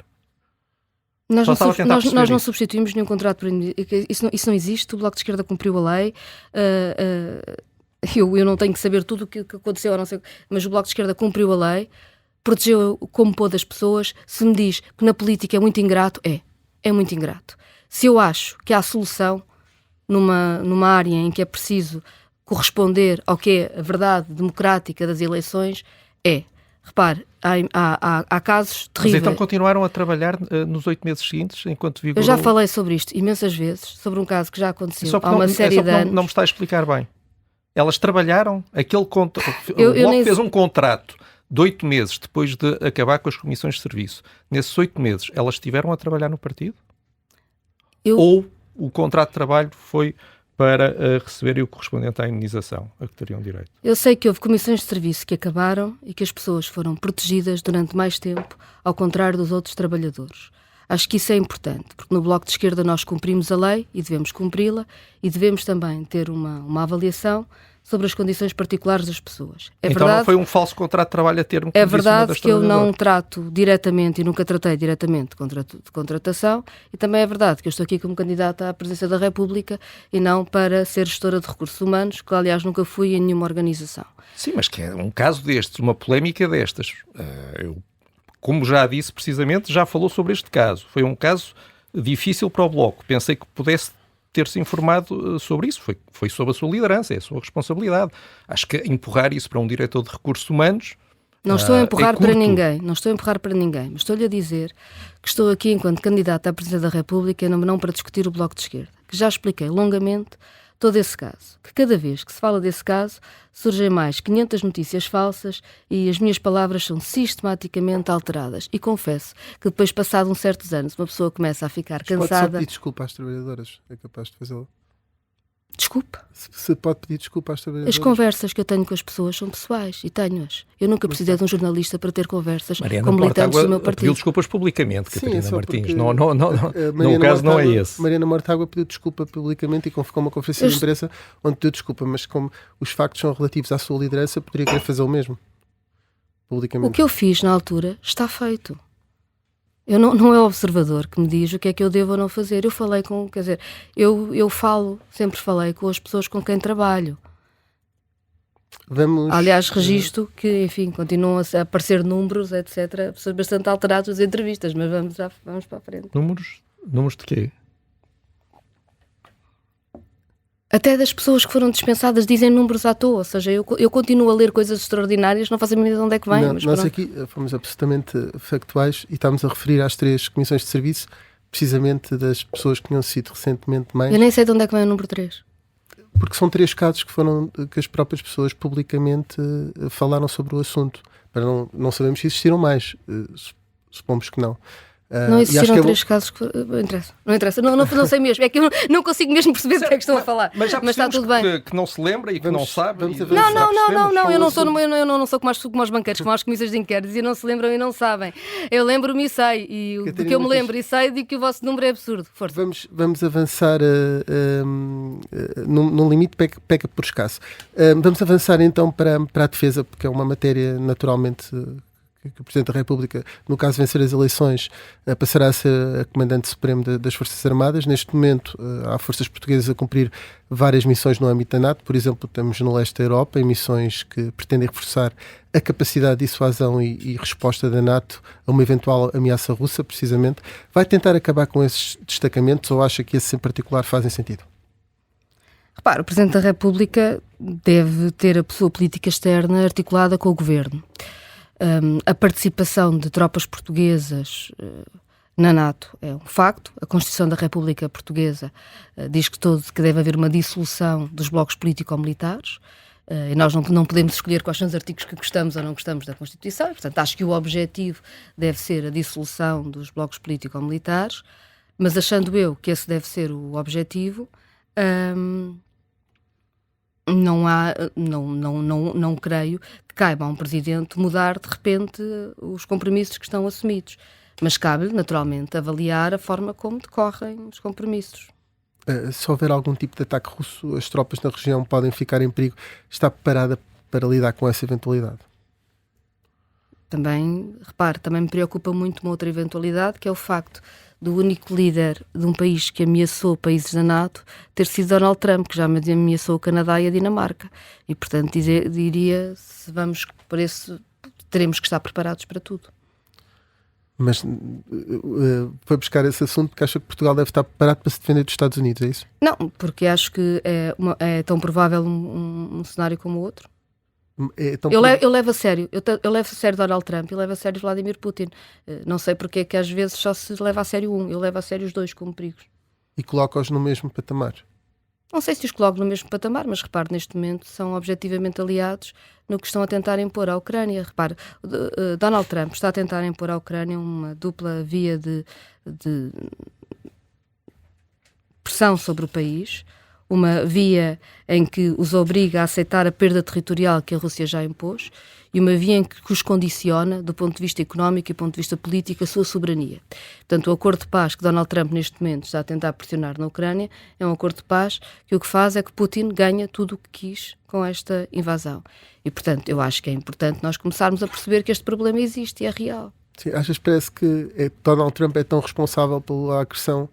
Nós não substituímos nenhum contrato por isso não existe. O Bloco de Esquerda cumpriu a lei. Eu não tenho que saber tudo o que aconteceu, não sei, mas o Bloco de Esquerda cumpriu a lei, protegeu como pôde as pessoas. Se me diz que na política é muito ingrato, é muito ingrato. Se eu acho que há solução numa área em que é preciso corresponder ao que é a verdade democrática das eleições, repare, há casos terríveis. Mas então continuaram a trabalhar nos 8 meses seguintes, enquanto vigorou... Eu já falei sobre isto imensas vezes, sobre um caso que já aconteceu há uma série de anos. Não me está a explicar bem. Elas trabalharam, o Bloco fez um contrato de 8 meses depois de acabar com as comissões de serviço. Nesses 8 meses, elas estiveram a trabalhar no partido? Ou o contrato de trabalho foi para receberem o correspondente à indenização a que teriam direito? Eu sei que houve comissões de serviço que acabaram e que as pessoas foram protegidas durante mais tempo, ao contrário dos outros trabalhadores. Acho que isso é importante, porque no Bloco de Esquerda nós cumprimos a lei e devemos cumpri-la e devemos também ter uma avaliação sobre as condições particulares das pessoas. Então verdade, não foi um falso contrato de trabalho a termo? É verdade que eu não trato diretamente e nunca tratei diretamente de contratação, e também é verdade que eu estou aqui como candidata à presidência da República e não para ser gestora de recursos humanos, que aliás nunca fui em nenhuma organização. Sim, mas que é um caso destes, uma polémica destas. Como já disse precisamente, já falou sobre este caso. Foi um caso difícil para o Bloco. Pensei que pudesse ter-se informado sobre isso. Foi sob a sua liderança, é a sua responsabilidade. Acho que empurrar isso para um diretor de recursos humanos... Não estou a empurrar para ninguém, mas estou-lhe a dizer que estou aqui enquanto candidata à presidência da República não para discutir o Bloco de Esquerda, que já expliquei longamente todo esse caso, que cada vez que se fala desse caso surgem mais 500 notícias falsas e as minhas palavras são sistematicamente alteradas. E confesso que depois, passados uns certos anos, uma pessoa começa a ficar cansada... Pode só pedir desculpa às trabalhadoras, é capaz de fazê-lo. Desculpe? Se pode pedir desculpa às trabalhadoras. As conversas que eu tenho com as pessoas são pessoais e tenho-as. Eu nunca precisei de um jornalista para ter conversas com militantes do meu partido. Pediu desculpas publicamente, Catarina Martins. Não, o caso não é esse. Mariana Mortágua pediu desculpa publicamente e convocou uma conferência de imprensa onde pediu desculpa, mas como os factos são relativos à sua liderança, poderia querer fazer o mesmo publicamente. O que eu fiz na altura está feito. Não é o observador que me diz o que é que eu devo ou não fazer. Eu falei sempre falei com as pessoas com quem trabalho. Aliás, registro que, enfim, continuam a aparecer números, etc. Pessoas bastante alteradas nas entrevistas, mas vamos para a frente. Números de quê? Até das pessoas que foram dispensadas dizem números à toa, ou seja, eu continuo a ler coisas extraordinárias, não faço a mínima ideia de onde é que vem. Nós aqui fomos absolutamente factuais e estamos a referir às 3 comissões de serviço, precisamente das pessoas que tinham sido recentemente mães. Eu nem sei de onde é que vem o número 3. Porque são 3 casos que as próprias pessoas publicamente falaram sobre o assunto. Para não sabemos se existiram mais, supomos que não. Não existiram 3 casos que... Não interessa. Não sei mesmo. É que eu não consigo mesmo perceber do que é que estão a falar. Mas está tudo bem. Que não se lembra e que não sabe. Não. Eu não sou como os banqueiros, como as comissões de inquéritos e não se lembram e não sabem. Eu lembro-me e sei. E do que eu me lembro e sei, digo que o vosso número é absurdo. Força. Vamos avançar num limite peca por escasso. Vamos avançar então para a defesa, porque é uma matéria naturalmente que o Presidente da República, no caso de vencer as eleições, passará a ser a Comandante Supremo das Forças Armadas. Neste momento, há forças portuguesas a cumprir várias missões no âmbito da NATO. Por exemplo, estamos no leste da Europa, em missões que pretendem reforçar a capacidade de dissuasão e resposta da NATO a uma eventual ameaça russa, precisamente. Vai tentar acabar com esses destacamentos ou acha que esses em particular fazem sentido? Repara, o Presidente da República deve ter a sua política externa articulada com o Governo. A participação de tropas portuguesas na NATO é um facto. A Constituição da República Portuguesa diz que deve haver uma dissolução dos blocos político-militares, e nós não podemos escolher quais são os artigos que gostamos ou não gostamos da Constituição. Portanto, acho que o objetivo deve ser a dissolução dos blocos político-militares, mas achando eu que esse deve ser o objetivo, não creio que caiba a um Presidente mudar de repente os compromissos que estão assumidos. Mas cabe-lhe, naturalmente, avaliar a forma como decorrem os compromissos. Se houver algum tipo de ataque russo, as tropas na região podem ficar em perigo. Está preparada para lidar com essa eventualidade? Também me preocupa muito uma outra eventualidade, que é o facto do único líder de um país que ameaçou países da NATO ter sido Donald Trump, que já ameaçou o Canadá e a Dinamarca. E, portanto, diria, se vamos por esse, teremos que estar preparados para tudo. Mas foi buscar esse assunto porque acha que Portugal deve estar preparado para se defender dos Estados Unidos, é isso? Não, porque acho que é tão provável um cenário como o outro. Eu levo a sério Donald Trump, eu levo a sério Vladimir Putin. Não sei porque é que às vezes só se leva a sério um, eu levo a sério os dois como perigos. E coloca-os no mesmo patamar? Não sei se os coloco no mesmo patamar, mas repare, neste momento são objetivamente aliados no que estão a tentar impor à Ucrânia. Repare, Donald Trump está a tentar impor à Ucrânia uma dupla via de pressão sobre o país, uma via em que os obriga a aceitar a perda territorial que a Rússia já impôs e uma via em que os condiciona, do ponto de vista económico e do ponto de vista político, a sua soberania. Portanto, o acordo de paz que Donald Trump neste momento está a tentar pressionar na Ucrânia é um acordo de paz que o que faz é que Putin ganha tudo o que quis com esta invasão. E, portanto, eu acho que é importante nós começarmos a perceber que este problema existe e é real. Sim, achas que parece que Donald Trump é tão responsável pela agressão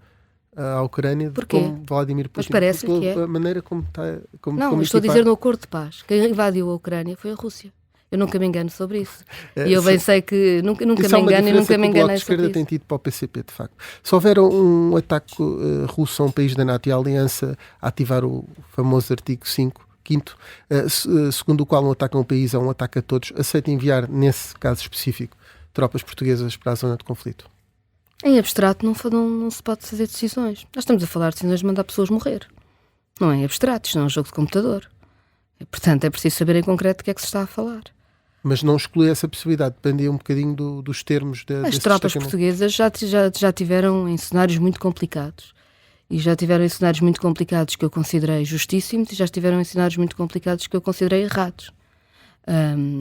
à Ucrânia como Vladimir Putin? Mas parece-lhe que é. A maneira como está... Não, estou a dizer no acordo de paz. Quem invadiu a Ucrânia foi a Rússia. Eu nunca me engano sobre isso. E eu bem sei que nunca me engano e nunca me enganei sobre isso. O Bloco de Esquerda tem tido para o PCP, de facto. Se houver um ataque russo a um país da NATO e a Aliança a ativar o famoso artigo 5º, segundo o qual um ataque a um país é um ataque a todos, aceita enviar, nesse caso específico, tropas portuguesas para a zona de conflito? Em abstrato não se pode fazer decisões. Nós estamos a falar de decisões de mandar pessoas morrer. Não é em abstrato, isto não é um jogo de computador. E, portanto, é preciso saber em concreto do que é que se está a falar. Mas não exclui essa possibilidade, dependia um bocadinho dos termos As tropas portuguesas já tiveram em cenários muito complicados. E já tiveram em cenários muito complicados que eu considerei justíssimos e já estiveram em cenários muito complicados que eu considerei errados.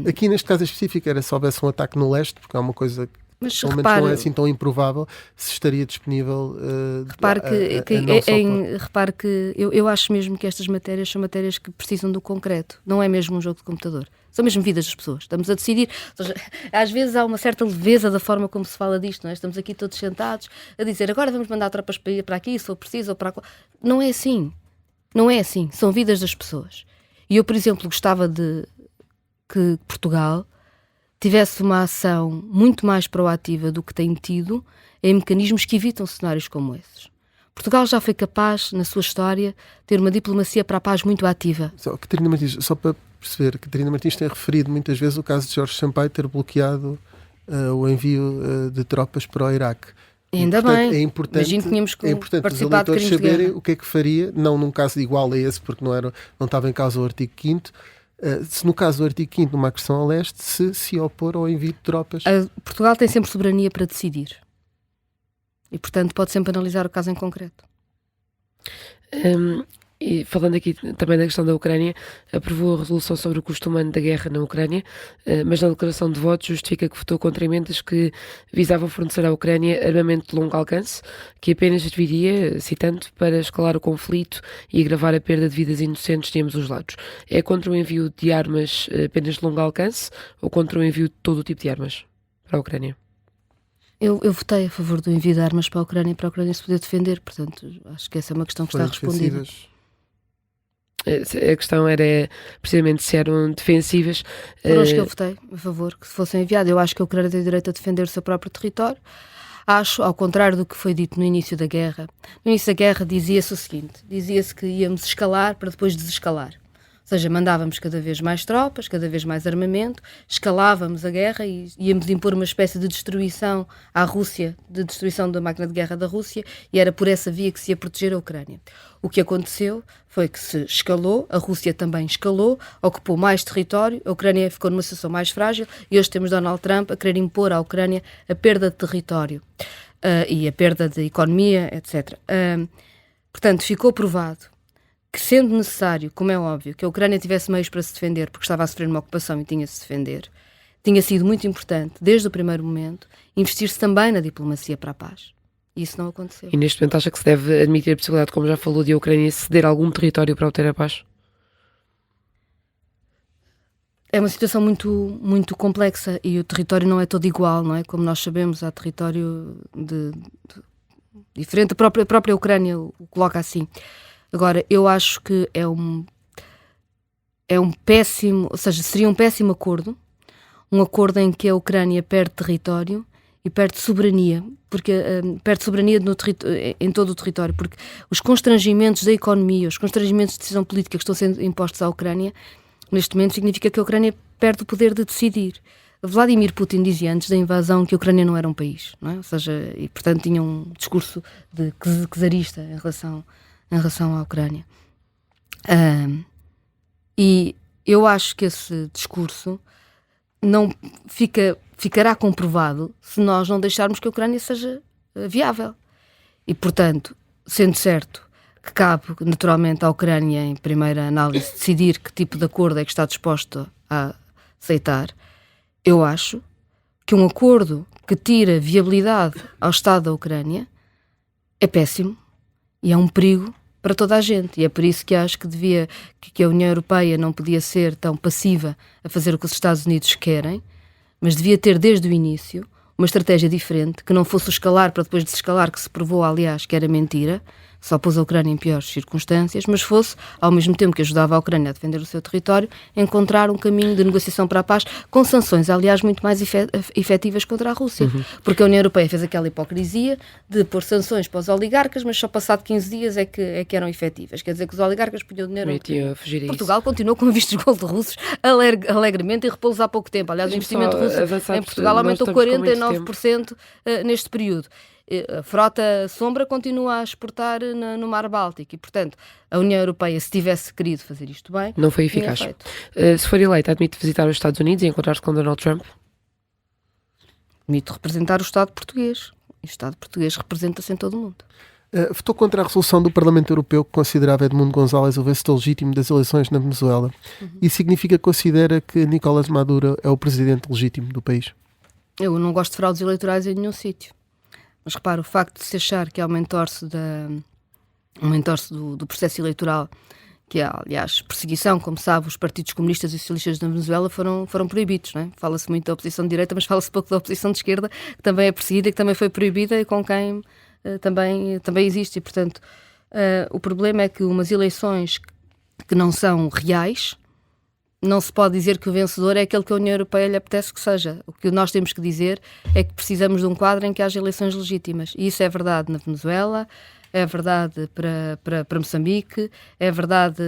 Aqui neste caso específico era se houvesse um ataque no leste, porque é uma coisa que pelo menos não é assim tão improvável, se estaria disponível repare que eu acho mesmo que estas matérias são matérias que precisam do concreto, não é mesmo um jogo de computador, são mesmo vidas das pessoas, estamos a decidir. Ou seja, às vezes há uma certa leveza da forma como se fala disto, não é? Estamos aqui todos sentados a dizer agora vamos mandar tropas para aqui, se for preciso, ou para lá. Não é assim, são vidas das pessoas. E eu, por exemplo, gostava de que Portugal tivesse uma ação muito mais proativa do que tem tido em mecanismos que evitam cenários como esses. Portugal já foi capaz, na sua história, de ter uma diplomacia para a paz muito ativa. Catarina Martins, só para perceber, Catarina Martins tem referido muitas vezes o caso de Jorge Sampaio ter bloqueado o envio de tropas para o Iraque. Ainda portanto, bem, é importante os eleitores saberem o que é que faria, não num caso igual a esse, porque não estava em causa o artigo 5º, se no caso do artigo 5º, numa agressão a leste, se opor ao envio de tropas. Portugal tem sempre soberania para decidir. E, portanto, pode sempre analisar o caso em concreto. E falando aqui também da questão da Ucrânia, aprovou a resolução sobre o custo humano da guerra na Ucrânia, mas na declaração de voto justifica que votou contra emendas que visavam fornecer à Ucrânia armamento de longo alcance, que apenas serviria, citando, para escalar o conflito e agravar a perda de vidas inocentes de ambos os lados. É contra o envio de armas apenas de longo alcance ou contra o envio de todo o tipo de armas? para a Ucrânia? Eu votei a favor do envio de armas para a Ucrânia se poder defender, portanto, acho que essa é uma questão que está respondida. A questão era precisamente se eram defensivas. Foram os que eu votei a favor que fossem enviadas. Eu acho que a Ucrânia tem direito a defender o seu próprio território. Acho, ao contrário do que foi dito no início da guerra, dizia-se o seguinte, dizia-se que íamos escalar para depois desescalar. Ou seja, mandávamos cada vez mais tropas, cada vez mais armamento, escalávamos a guerra e íamos impor uma espécie de destruição à Rússia, de destruição da máquina de guerra da Rússia, e era por essa via que se ia proteger a Ucrânia. O que aconteceu foi que se escalou, a Rússia também escalou, ocupou mais território, a Ucrânia ficou numa situação mais frágil e hoje temos Donald Trump a querer impor à Ucrânia a perda de território e a perda de economia, etc. Portanto, ficou provado que, sendo necessário, como é óbvio, que a Ucrânia tivesse meios para se defender, porque estava a sofrer uma ocupação e tinha-se de defender, tinha sido muito importante, desde o primeiro momento, investir-se também na diplomacia para a paz. E isso não aconteceu. E neste momento acha que se deve admitir a possibilidade, como já falou, de a Ucrânia ceder algum território para obter a paz? É uma situação muito, muito complexa e o território não é todo igual, não é? Como nós sabemos, há território diferente. A própria Ucrânia o coloca assim. Agora, eu acho que é um péssimo, ou seja, seria um péssimo acordo, um acordo em que a Ucrânia perde território e perde soberania, porque perde soberania em todo o território, porque os constrangimentos da economia, os constrangimentos de decisão política que estão sendo impostos à Ucrânia, neste momento significa que a Ucrânia perde o poder de decidir. Vladimir Putin dizia antes da invasão que a Ucrânia não era um país, não é? Ou seja, e portanto tinha um discurso de czarista em relação à Ucrânia. E eu acho que esse discurso não ficará comprovado se nós não deixarmos que a Ucrânia seja viável. E, portanto, sendo certo que cabe naturalmente à Ucrânia, em primeira análise, decidir que tipo de acordo é que está disposto a aceitar, eu acho que um acordo que tira viabilidade ao Estado da Ucrânia é péssimo e é um perigo para toda a gente. E é por isso que acho que a União Europeia não podia ser tão passiva a fazer o que os Estados Unidos querem, mas devia ter desde o início uma estratégia diferente, que não fosse o escalar para depois desescalar, que se provou, aliás, que era mentira, só pôs a Ucrânia em piores circunstâncias, mas fosse, ao mesmo tempo que ajudava a Ucrânia a defender o seu território, encontrar um caminho de negociação para a paz, com sanções, aliás, muito mais efetivas contra a Rússia. Porque a União Europeia fez aquela hipocrisia de pôr sanções para os oligarcas, mas só passado 15 dias é que eram efetivas. Quer dizer que os oligarcas punham dinheiro... Portugal continuou com vistos gold russos alegremente e repô-los há pouco tempo. Aliás, o investimento russo em Portugal aumentou 49% neste período. A frota sombra continua a exportar no Mar Báltico e, portanto, a União Europeia, se tivesse querido fazer isto bem, não foi eficaz. Se for eleita, admite visitar os Estados Unidos e encontrar-se com Donald Trump? Admito representar o Estado português. E o Estado português representa-se em todo o mundo. Votou contra a resolução do Parlamento Europeu que considerava Edmundo González o vencedor legítimo das eleições na Venezuela. Isso significa que considera que Nicolás Maduro é o presidente legítimo do país? Eu não gosto de fraudes eleitorais em nenhum sítio. Mas repara, o facto de se achar que há um entorce do processo eleitoral, que há, aliás, perseguição, como sabe, os partidos comunistas e socialistas da Venezuela foram proibidos, não é? Fala-se muito da oposição de direita, mas fala-se pouco da oposição de esquerda, que também é perseguida e que também foi proibida e com quem também existe. E, portanto, o problema é que umas eleições que não são reais, não se pode dizer que o vencedor é aquele que a União Europeia lhe apetece que seja. O que nós temos que dizer é que precisamos de um quadro em que haja eleições legítimas. E isso é verdade na Venezuela, é verdade para Moçambique, é verdade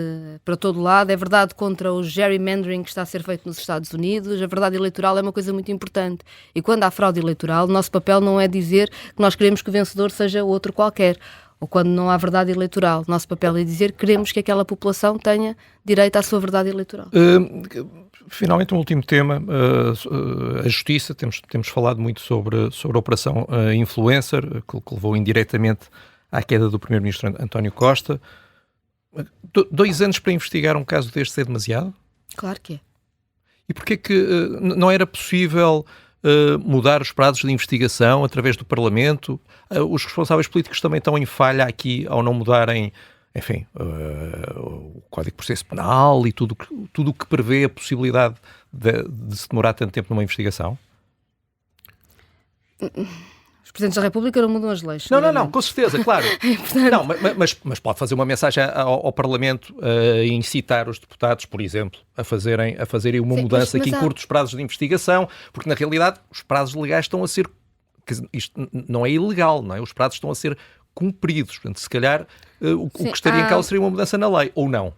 para todo lado, é verdade contra o gerrymandering que está a ser feito nos Estados Unidos. A verdade eleitoral é uma coisa muito importante. E quando há fraude eleitoral, o nosso papel não é dizer que nós queremos que o vencedor seja outro qualquer. Ou quando não há verdade eleitoral. O nosso papel é dizer que queremos que aquela população tenha direito à sua verdade eleitoral. Finalmente, um último tema, a justiça. Temos falado muito sobre a operação Influencer, que levou indiretamente à queda do primeiro-ministro António Costa. 2 anos para investigar um caso deste é demasiado? Claro que é. E porquê que não era possível mudar os prazos de investigação através do Parlamento? Os responsáveis políticos também estão em falha aqui ao não mudarem, enfim, o Código de Processo Penal e tudo o que prevê a possibilidade de se demorar tanto tempo numa investigação? Os Presidentes da República não mudam as leis. Não, com certeza, claro. Não, mas pode fazer uma mensagem ao Parlamento e incitar os deputados, por exemplo, a fazerem uma mudança que encurte os prazos de investigação, porque na realidade os prazos legais estão a ser... Isto não é ilegal, não é? Os prazos estão a ser cumpridos. Portanto, se calhar o que estaria em causa seria uma mudança na lei, ou não?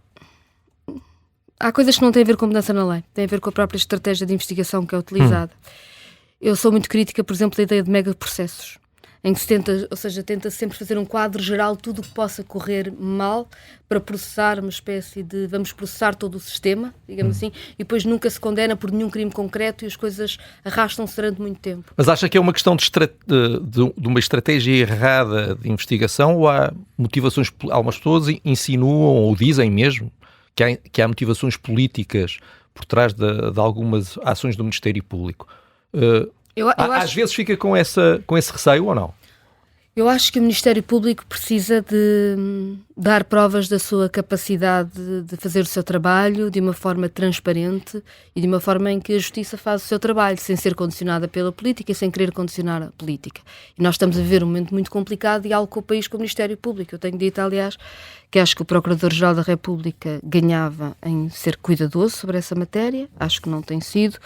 Há coisas que não têm a ver com mudança na lei, têm a ver com a própria estratégia de investigação que é utilizada. Eu sou muito crítica, por exemplo, da ideia de megaprocessos, em que se tenta sempre fazer um quadro geral de tudo o que possa correr mal para processar uma espécie de... Vamos processar todo o sistema, digamos assim, e depois nunca se condena por nenhum crime concreto e as coisas arrastam-se durante muito tempo. Mas acha que é uma questão de uma estratégia errada de investigação ou há motivações... Algumas pessoas insinuam ou dizem mesmo que há motivações políticas por trás de algumas ações do Ministério Público? Às vezes fica com esse receio ou não? Eu acho que o Ministério Público precisa de dar provas da sua capacidade de fazer o seu trabalho de uma forma transparente e de uma forma em que a Justiça faz o seu trabalho, sem ser condicionada pela política e sem querer condicionar a política. E nós estamos a viver um momento muito complicado e algo com o país, com o Ministério Público. Eu tenho dito, aliás, que acho que o Procurador-Geral da República ganhava em ser cuidadoso sobre essa matéria, acho que não tem sido.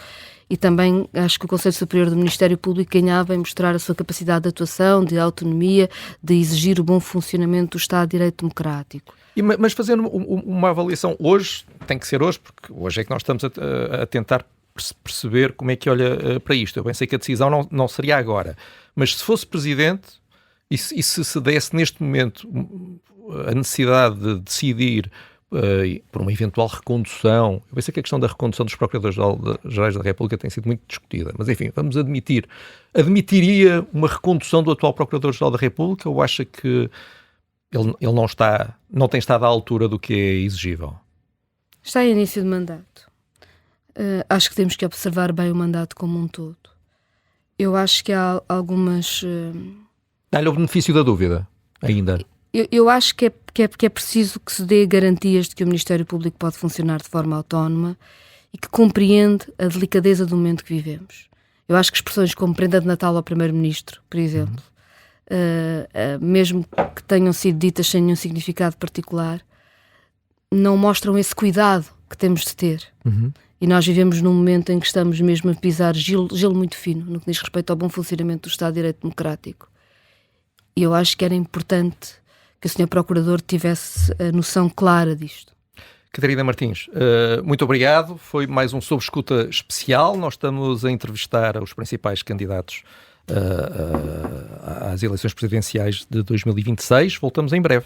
E também acho que o Conselho Superior do Ministério Público ganhava em mostrar a sua capacidade de atuação, de autonomia, de exigir o bom funcionamento do Estado de Direito Democrático. Mas fazendo uma avaliação hoje, tem que ser hoje, porque hoje é que nós estamos a tentar perceber como é que olha para isto. Eu pensei que a decisão não seria agora, mas se fosse Presidente e se desse neste momento a necessidade de decidir por uma eventual recondução, eu pensei que a questão da recondução dos Procuradores-Gerais da República tem sido muito discutida, mas enfim, vamos admitiria uma recondução do atual Procurador-Geral da República ou acha que ele não tem estado à altura do que é exigível? Está em início de mandato. Acho que temos que observar bem o mandato como um todo. Eu acho que há algumas... Dá-lhe o benefício da dúvida, ainda? Eu acho que é preciso que se dê garantias de que o Ministério Público pode funcionar de forma autónoma e que compreende a delicadeza do momento que vivemos. Eu acho que expressões como prenda de Natal ao Primeiro-Ministro, por exemplo, mesmo que tenham sido ditas sem nenhum significado particular, não mostram esse cuidado que temos de ter. E nós vivemos num momento em que estamos mesmo a pisar gelo muito fino no que diz respeito ao bom funcionamento do Estado de Direito Democrático. E eu acho que era importante que o Sr. Procurador tivesse a noção clara disto. Catarina Martins, muito obrigado. Foi mais um Sob Escuta especial. Nós estamos a entrevistar os principais candidatos às eleições presidenciais de 2026. Voltamos em breve.